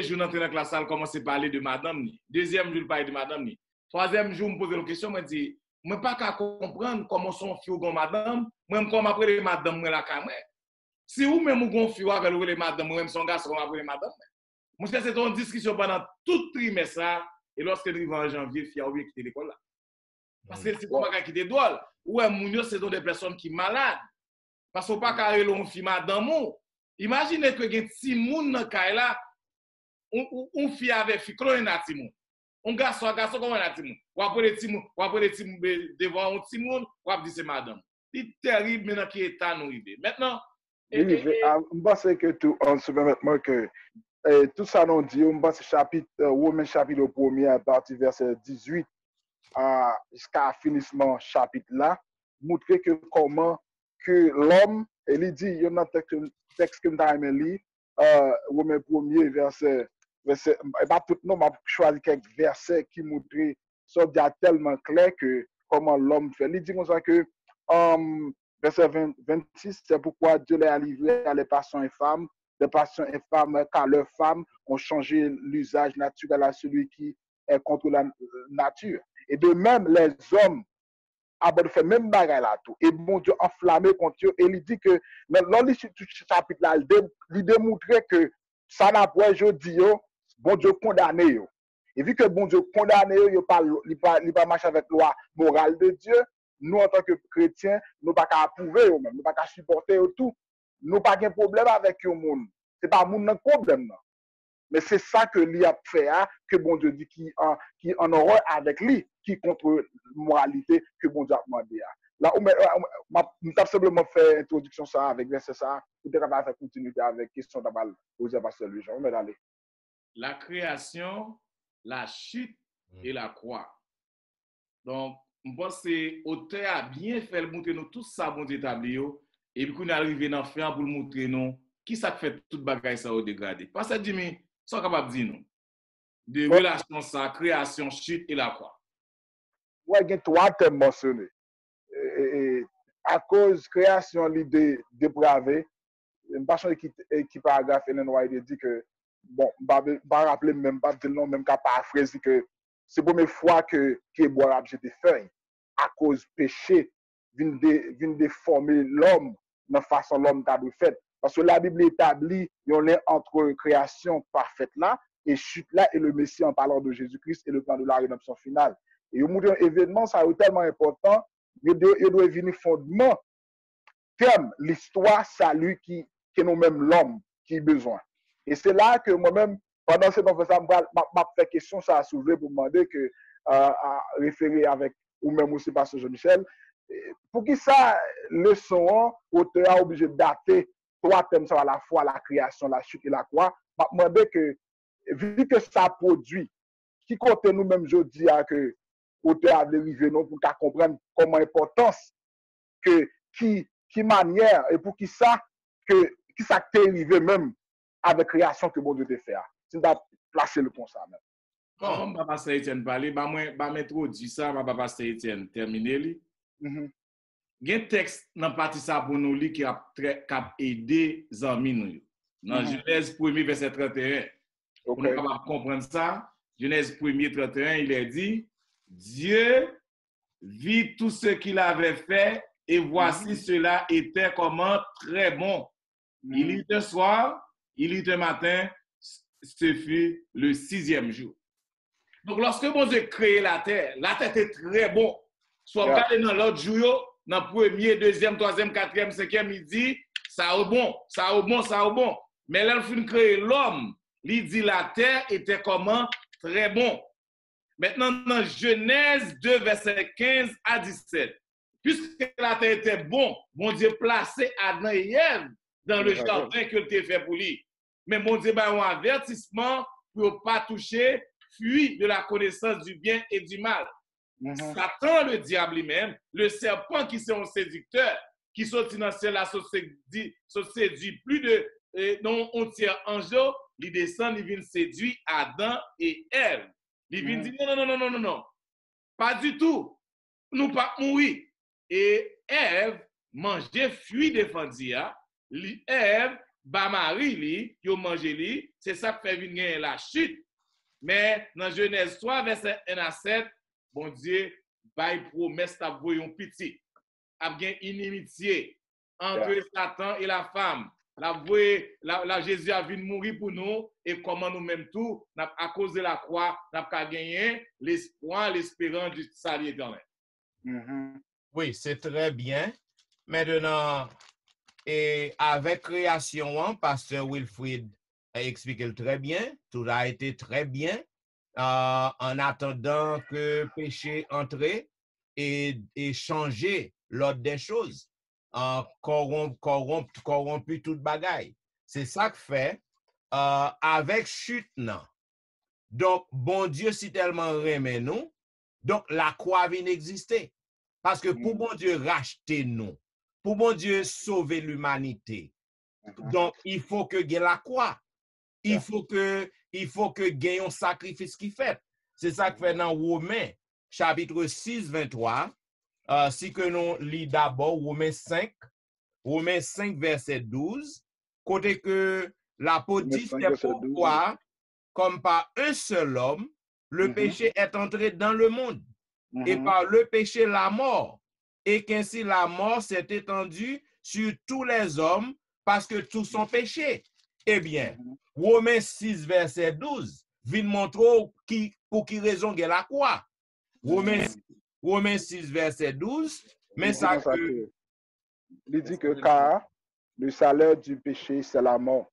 jour d'entrer dans la salle commencer à parler de madame ni. Deuxième jour parler de madame ni. Troisième jour me poser une question moi dit moi pas qu'à comprendre comment son fille gon madame, moi comme après madame moi la caméra. Si vous même vous gonflez avec les madame, moi même son garçon après les madame. Moi c'est une discussion pendant tout trimestre et lorsque arrive en janvier, fille a oublié quitter l'école là. Parce que c'est comme ça qui est drôle. Ouais, mounio c'est des personnes qui malades. Parce qu'on pas carré l'on fille madame. Imaginez que gen ti moun nan kay là, on fille avec fille cloné na ti moun. On garçon comment na ti moun. Ou après ti moun devant un ti moun, ou après c'est madame. C'est terrible maintenant qui est à nous arriver. Maintenant je pense que tout en se permettre que tout ça nous dit, on pense chapitre Romains chapitre 1er à partir verset 18 jusqu'à finissement chapitre là, montrer que comment que l'homme, il dit, il y a un texte que je lu, Romains 1er verset, pas tout non, m'a choisi quelques versets qui montraient ça tellement clair que comment l'homme fait. Il dit comme ça que verset 26, c'est pourquoi Dieu les a livrés à les passions infâmes, car leurs femmes ont changé l'usage naturel à celui qui est contre la nature. Et de même, les hommes ont fait même bagaille là tout. Et bon Dieu enflammé contre eux. Et il dit que dans le chapitre là, il démontrait que ça n'a pas aujourd'hui, bon Dieu condamné. Et vu que bon Dieu condamné, il pas marcher avec la loi morale de Dieu. Nous, en tant que chrétiens, nous ne pouvons pas approuver eux-mêmes, nous ne pouvons pas supporter tout. Nous n'avons pas de problème avec eux. Ce n'est pas mon problème. Mais c'est ça que lui a fait, que bon Dieu dit qui en horreur avec lui, qui contre la moralité que bon Dieu a demandé. Là, je vais simplement faire introduction ça avec verset ça, pour être capable de continuer avec question d'abord poser à Pasteur Louis Jean. On va aller. La création, la chute et la croix. Donc, je pense que l'auteur a bien fait montrer nous tout ça bon établi et puis qu'on est arrivé dans le fin pour montrer nous qui ça fait toute bagaille ça au dégradé. Parce que Jimmy, sont capable de dire nous de relation ça, création, chute et la croix. Ouais, il y a 3 thèmes mentionnés. À cause création l'idée dépravée, une personne qui paragraphe Ellen White dit que bon, pas rappeler même pas dire non même qu'à paraphraser que c'est la première fois que boire jeté feuille à cause péché vient déformer l'homme dans façon l'homme t'a fait parce que la Bible établit un lien entre création parfaite là et chute là et le Messie en parlant de Jésus-Christ et le plan de la rédemption finale. Et au bout d'un événement ça est tellement important, il doit venir fondement terme l'histoire salut qui nous-mêmes l'homme qui a besoin. Et c'est là que moi-même pendant cette conférence, je fait question ça a soulevé pour demander que à référer avec ou même aussi Pasteur Jean-Michel. Pour qui ça, leçon, auteur a obligé de dater 3 thèmes à la fois, la création, la chute et la croix. Je me demandais que, vu que ça produit, qui compte nous-mêmes, je dis que auteur a dérivé non pour qu'à comprendre comment importance que qui manière et pour qui ça t'est arrivé même avec création que bon Dieu te fait. Tu dois placer le comme ça même. Bon, Papa Pasteur parler, bah m'introduire ça, Papa Pasteur Etienne terminer li. Gen texte dans partie ça pour nous li qui a aidé zanmi nous. Dans Genèse 1er verset 31. Pour nous capable comprendre ça, Genèse 1er 31, il est dit Dieu vit tout ce qu'il avait fait et voici cela était comment très bon. Il eut un soir, il eut un matin, ce fut le 6e jour. Donc, lorsque bon Dieu crée la terre était très bon. Soit regardez dans l'autre jour, dans le 1er, 2e, 3e, 4e, 5e, il dit, ça a bon, ça a bon, ça a bon. Mais là, il faut créer l'homme. Il dit, la terre était comment? Très bon. Maintenant, dans Genèse 2, verset 15 à 17, puisque la terre était bon, bon Dieu placé Adam et Ève dans le jardin que tu as fait pour lui. Mais bon Dieu a un avertissement pour ne pas toucher, fuir de la connaissance du bien et du mal. Satan, le diable lui-même, le serpent qui est un séducteur, qui sortit dans cela, se séduit plus de non on tire ange, il descend, il vient séduire Adam et Ève. Il vient dire non, pas du tout, nous pas mourir. Et Ève mangeait, fuit défendu. Ève, Marie, li, yo mangé li, c'est ça qui fait venir la chute. Mais dans Genèse 3, verset 1 à 7, bon Dieu, bail promesse à voyon petit. A bien inimitié entre Satan et la femme. La Jésus a vu mourir pour nous et comment nous-mêmes tout, à cause de la croix, n'a pas gagné l'espoir, l'espérance du salut éternel. Oui, c'est très bien. Maintenant, et avec création, Pasteur Wilfrid a expliqué très bien, tout a été très bien, en attendant que péché entre et changer l'ordre des choses, corrompu toute bagaille. C'est ça que fait avec chute, non. Donc, bon Dieu, si tellement remet nous, donc la croix vient exister. Parce que pour bon Dieu racheter nous, pour bon Dieu sauver l'humanité, donc il faut que gagne la croix. Il faut que gagne un sacrifice qui fait. C'est ça que fait dans Romains, chapitre 6, 23. Si que nous lisons d'abord Romains 5, verset 12, côté que l'apôtre dit, c'est pourquoi, comme par un seul homme, le péché est entré dans le monde. Et par le péché, la mort. Et qu'ainsi la mort s'est étendue sur tous les hommes parce que tous sont péchés. Eh bien, Romains 6, verset 12, vient montrer pour qui raison il y a la croix. Romains 6, verset 12, mais ça que... Il dit que car le salaire du péché, c'est la mort,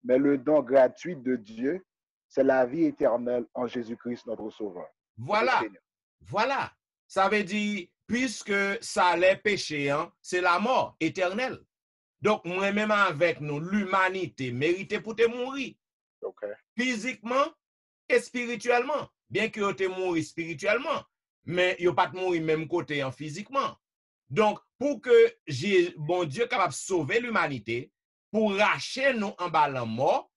mais le don gratuit de Dieu, c'est la vie éternelle en Jésus-Christ, notre Sauveur. Voilà. Ça veut dire, puisque ça les péchés, hein, c'est la mort éternelle. Donc, moi-même avec nous, l'humanité mérite pour te mourir. Physiquement et spirituellement. Bien que tu mourir spirituellement, mais tu pas mourir même côté hein, physiquement. Donc, pour que bon Dieu capable de sauver l'humanité, pour racheter nous en bas la mort,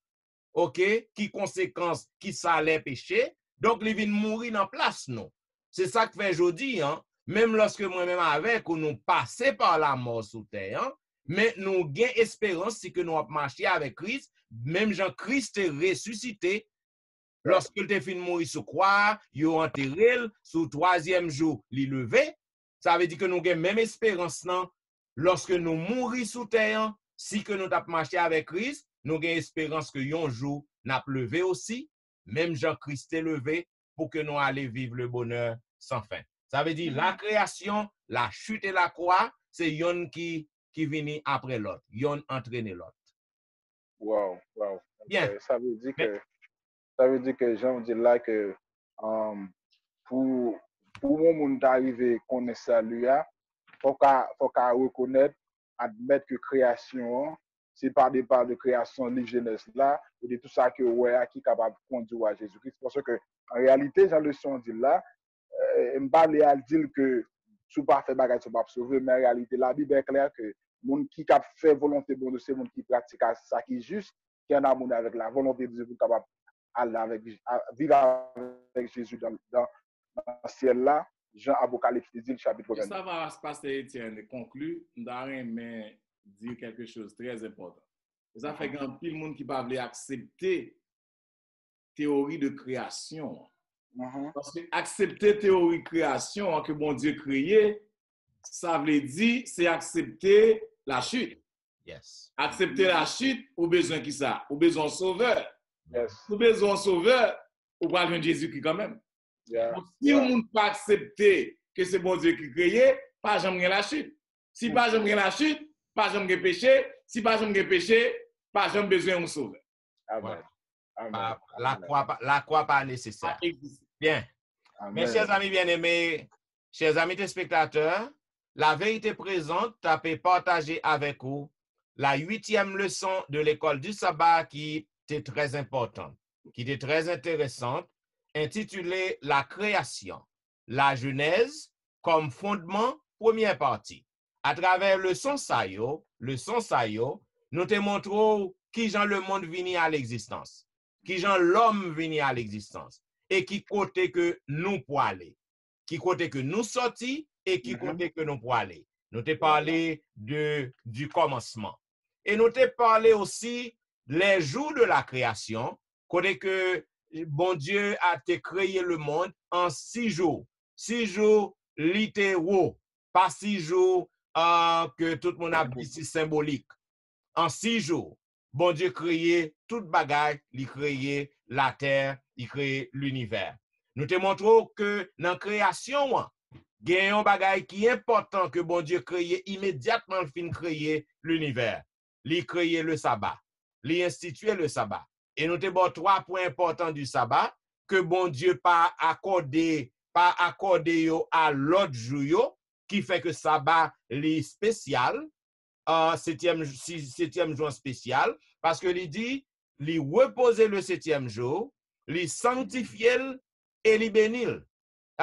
ok, qui conséquence, qui ça les péchés, donc il vient mourir en place nous. C'est ça que fait aujourd'hui, hein, même lorsque moi-même avec, ou nous passons par la mort sous terre, hein, mais nous gagnons espérance si que nous avons marché avec Christ, même Jean-Christ est ressuscité, lorsque il est fini de mourir sous croix, il a enterré, sous 3e jour, il est levé, ça veut dire que nous gagnons même espérance, non, lorsque nous mourons sous terre, si que nous avons marché avec Christ, nous avons espérance que un jour, nous avons levé aussi, même Jean-Christ est levé, pour que nous allions vivre le bonheur sans fin. Ça veut dire la création, la chute et la croix, c'est yon qui vient après l'autre, yon entraîne l'autre. Wow. Bien. Ça veut dire que Jean dit là que pour mon monde d'arriver connaître ça lui faut qu'à reconnaître, admettre que création c'est par des parts de création de jeunesse là et de tout ça que ouais qui est capable de conduire à Jésus-Christ parce que en réalité Jean le son dit là m'parler à dire que sous pas fait bagage sous pas sauver, mais en réalité la Bible est claire que monde qui cap fait volonté bon Dieu, c'est monde qui pratique ça qui est juste, qui est en harmonie avec la volonté de Dieu pour capable aller avec vivre avec Jésus dans le ciel là. Jean Apocalypse 10 chapitre 22. Ça va se passer, Étienne, conclut, mais dire quelque chose de très important. Ça fait qu'un pile monde qui va accepter théorie de création. Parce que accepter théorie de création que bon Dieu créé, ça veut dire c'est accepter la chute. Yes. Accepter la chute, ou besoin qui ça? Ou besoin sauveur. Yes. Ou besoin sauveur, ou pas de Jésus-Christ quand même. Yeah. Donc, si on ne peut pas accepter que c'est bon Dieu qui créé, pas jamais la chute. Si pas jamais la chute, pas jamais péché. Si pas jamais péché, pas jamais besoin de sauveur. Amen. Amen. La croix pas nécessaire. Bien. Amen. Mes chers amis bien-aimés, chers amis téléspectateurs, la vérité présente t'a fait partager avec vous la 8e leçon de l'école du sabbat qui était très importante, qui était très intéressante, intitulée La création, la Genèse comme fondement, première partie. À travers le son sayo, nous te montrons qui Jean le monde vini à l'existence, qui Jean l'homme vini à l'existence, et qui côté que nous pour aller, qui côté que nous sortis et qui côté que nous pour aller. Nous te parlé du commencement. Et nous te parlé aussi les jours de la création, côté que bon Dieu a te créé le monde en 6 jours. 6 jours littéraux, pas 6 jours que tout le monde a dit si symbolique. En 6 jours, bon Dieu créé toute bagaille, il créé la terre, il créé l'univers. Nous te montrons que dans la création, il y a un bagaille qui est important que bon Dieu créé immédiatement, le fin créer l'univers. Il créé le sabbat. Il institué le sabbat. Et nous te montrons 3 points importants du sabbat que bon Dieu pas accordé à l'autre jour, qui fait que sabbat est spécial, 7e jour spécial, parce que il dit, il reposer le 7e jour, il sanctifier et il bénir.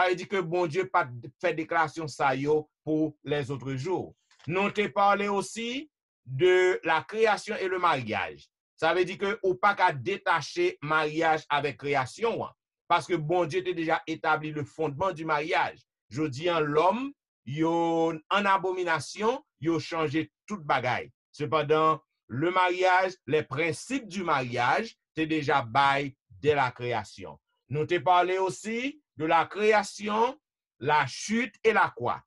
Il dit que bon Dieu pas fait déclaration ça yo pour les autres jours. Nous te parlé aussi de la création et le mariage. Ça veut dire que ou pas qu'à détacher mariage avec création, parce que bon Dieu a déjà établi le fondement du mariage. Je dis en l'homme, yo en abomination, yo changé toute bagaille. Cependant, le mariage, les principes du mariage, c'est déjà bail dès la création. Nous te parlé aussi de la création, la chute et la croix.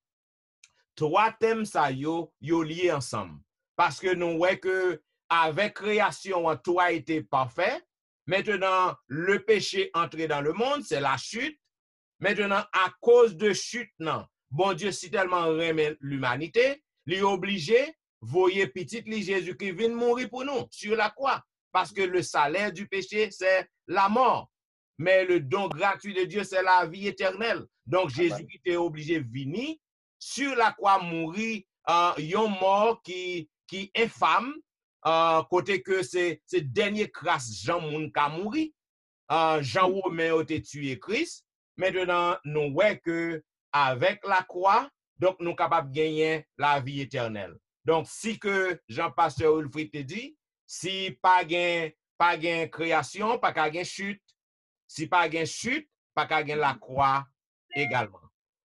3 thèmes ça yo liés ensemble. Parce que nous voyons que avec création, tout a été parfait. Maintenant, le péché entré dans le monde, c'est la chute. Maintenant, à cause de chute, non, bon Dieu si tellement remet l'humanité, il est obligé, voyez petit Jésus qui vient mourir pour nous sur la croix. Parce que le salaire du péché, c'est la mort. Mais le don gratuit de Dieu, c'est la vie éternelle. Donc, Jésus qui était obligé de venir sur la croix mourir, yon mort qui infâme, côté que c'est dernier crasse Jean moun ka mouri, Jean Romain a été tué Christ. Maintenant, nous voyons que avec la croix, donc nous sommes capables de gagner la vie éternelle. Donc, si que Jean-Pasteur Wilfrid te dit, si pas gain création, pas gain chute, si pas gain chute, pas gain la croix également.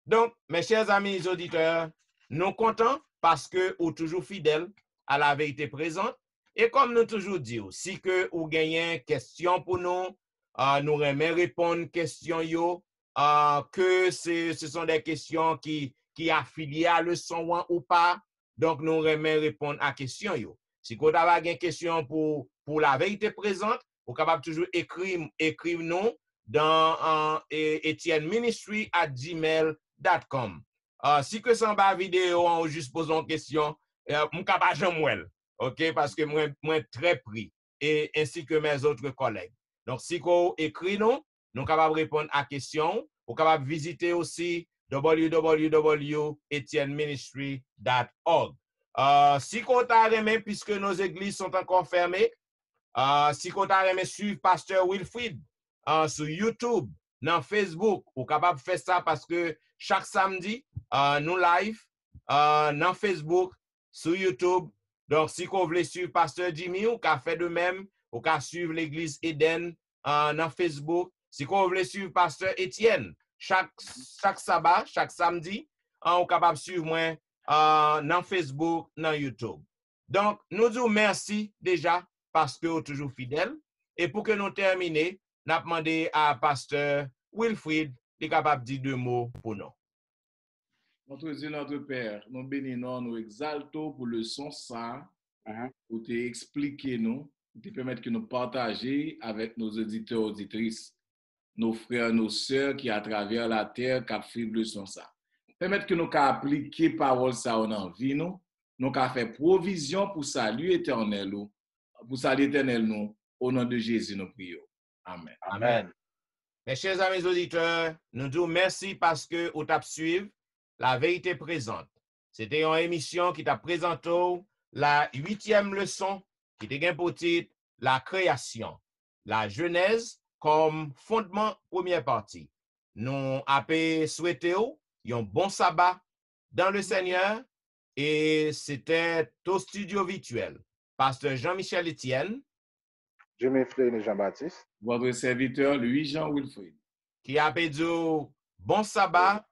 Donc, mes chers amis auditeurs, nous comptons parce que vous êtes toujours fidèles à la vérité présente. Et comme nous toujours dit, si que vous gagnez une question pour nous, nous aimons répondre aux questions yo, que ce sont des questions qui affiliées à le son ou pas. Donc, nous aimons répondre à questions yo. Si vous avez une question pour la vérité présente, vous êtes capable toujours écrire nous dans etienneministry@gmail.com. Si que c'est en vidéo ou juste poser une question, je ne suis pas jamais, ok, parce que moi très pris, et ainsi que mes autres collègues. Donc, si vous écrivez nous sommes capables de répondre à questions. Vous êtes capable de visiter aussi www.etienneministry.org. Si vous avez puisque nos églises sont encore fermées, si vous avez suivre Pasteur Wilfrid sur YouTube, dans Facebook, ou capable de faire ça parce que chaque samedi, nous live dans Facebook, sur YouTube. Donc, si vous voulez suivre Pasteur Jimmy, ou qu'à faire de même, ou qu'à suivre l'Église Eden dans Facebook. Si vous voulez suivre Pasteur Étienne, chaque sabbat, chaque samedi, vous capable de suivre moi dans Facebook, dans YouTube. Donc, nous disons merci déjà parce que vous êtes toujours fidèles. Et pour que nous terminions, nous avons demandé à Pasteur Wilfrid de capable de dire 2 mots pour nous. Notre Dieu, notre Père, nous bénissons, nous exaltons pour le son ça, pour t'expliquer nous, pour te permettre que nous partagions avec nos auditeurs, auditrices, nos frères, nos sœurs qui à travers la terre, qui suivent le son ça. Permettre que nous appliquer parole ça en vie nous faire provision pour salut éternel nous, au nom de Jésus nous prions. Amen. Amen. Mes chers amis auditeurs, nous disons merci parce que vous avez suivi la vérité présente. C'était une émission qui t'a présenté la 8e leçon qui était pour titre la création, la Genèse comme fondement première partie. Nous avons souhaité un bon sabbat dans le Seigneur et c'était au studio virtuel. Pasteur Jean-Michel Etienne, Jimmy Flynn et Jean-Baptiste, votre serviteur Louis-Jean Wilfrid, qui a dit bon sabbat,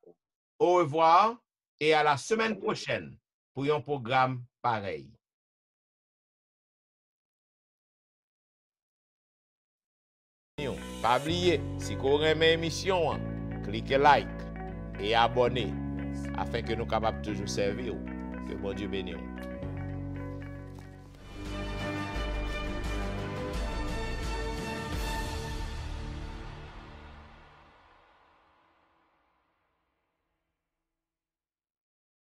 au revoir et à la semaine prochaine pour un programme pareil. Pas oublier, si vous aimez l'émission, cliquez like et abonnez afin que nous soyons capables de toujours servir. Que bon Dieu bénisse.